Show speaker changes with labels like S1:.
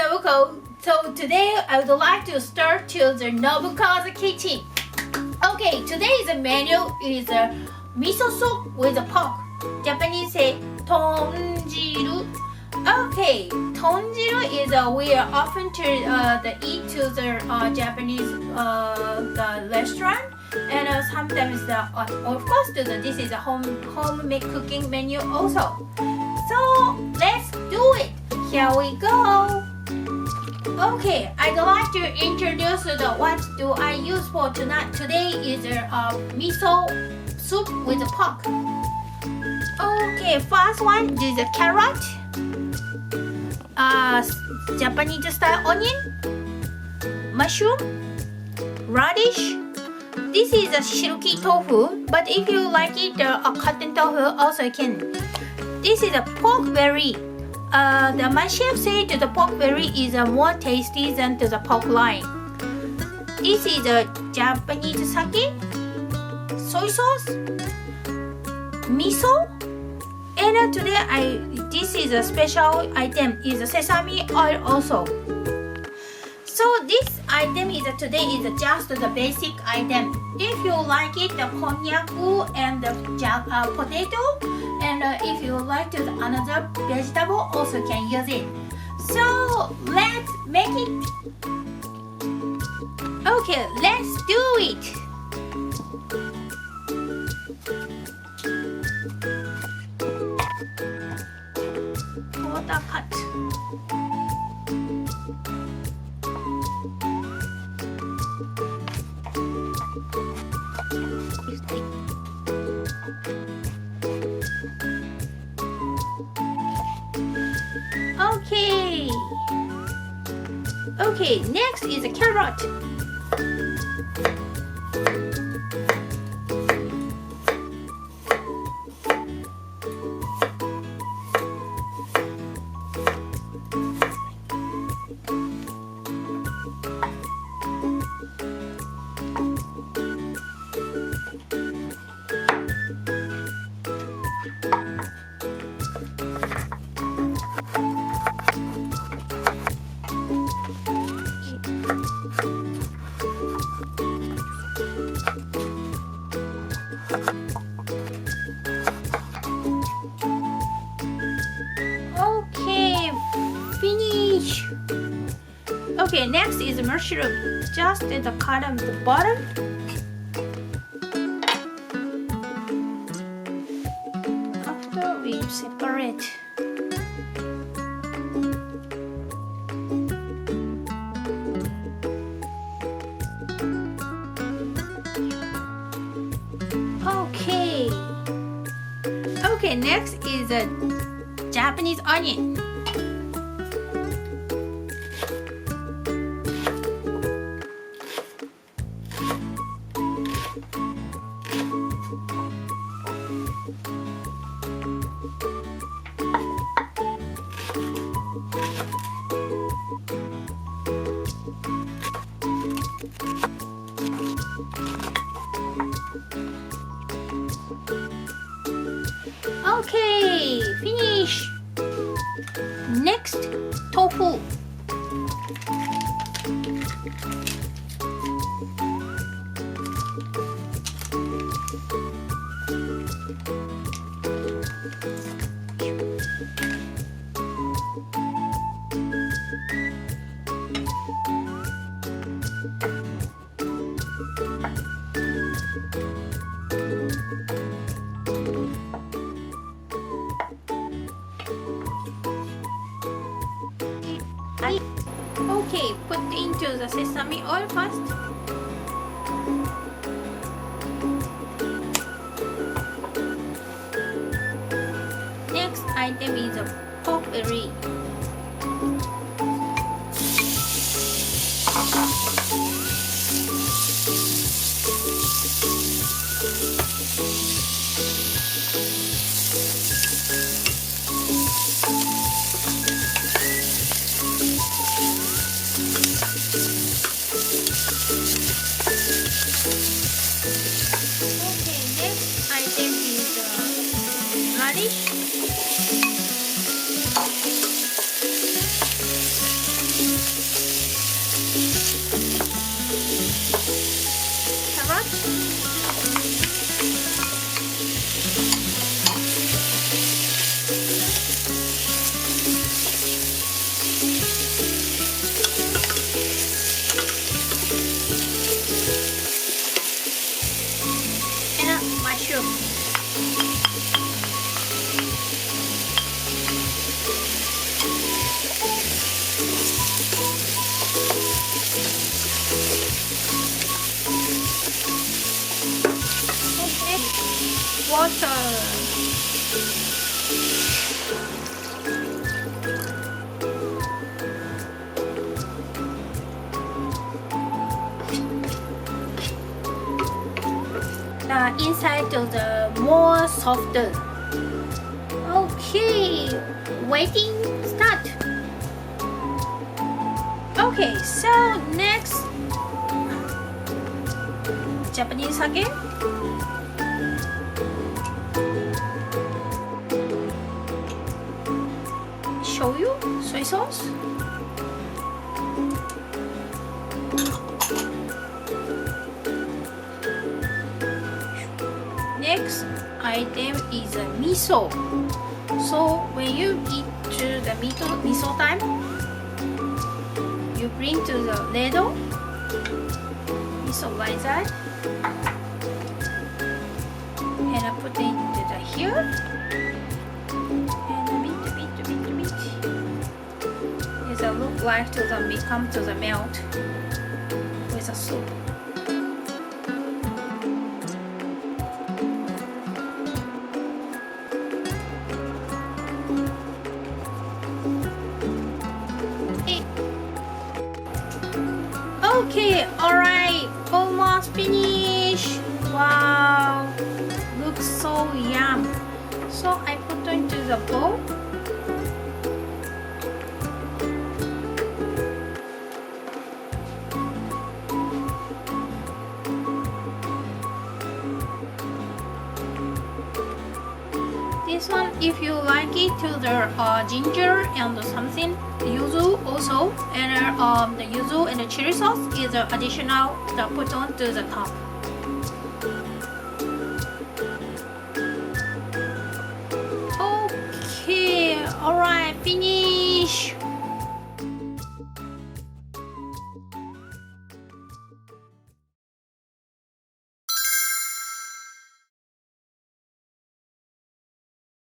S1: Nobuko. So today I would like to start to the Nobuko's kitchen. Okay, today's menu is a miso soup with a pork. Japanese say tonjiru. Okay, tonjiru is we are often to eat to the Japanese the restaurant, and sometimes of course this is a homemade cooking menu also. So let's do it. Here we go. Okay, I'd like to introduce what do I use for tonight. Today is miso soup with pork. Okay, first one is a carrot, Japanese style onion, mushroom, radish. This is a shiruki tofu, but if you like it, a cotton tofu also can. This is a pork belly. My chef said the pork belly is more tasty than the pork loin. This is a Japanese sake, soy sauce, miso, and today this is a special item is sesame oil also. So this item is today is just the basic item. If you like it, the konnyaku and the potato, and if you like another vegetable, also can use it. So let's make it. Okay, let's do it. Quarter cut. Okay, next is a carrot. Okay, next is mushroom. Just at the cut of the bottom. After we separate. Okay, next is a Japanese onion. Okay, finish. Next, tofu. Okay, put into the sesame oil first. Next item is a pork belly. Radish. Inside of the more softer. Okay, waiting, start. Okay, so next, Japanese sake. Shoyu, soy sauce. Next item is a miso. So when you eat to the miso time, you bring to the ladle miso like that, and I put it into the here, and a bit. It's a look like to the become to the melt with a soup. Okay, alright, almost finished. Wow, looks so yum. So I put into the bowl. This one, if you like it, to the ginger and something yuzu also, and the yuzu and the chili sauce is additional to put on to the top. Okay, alright, finish.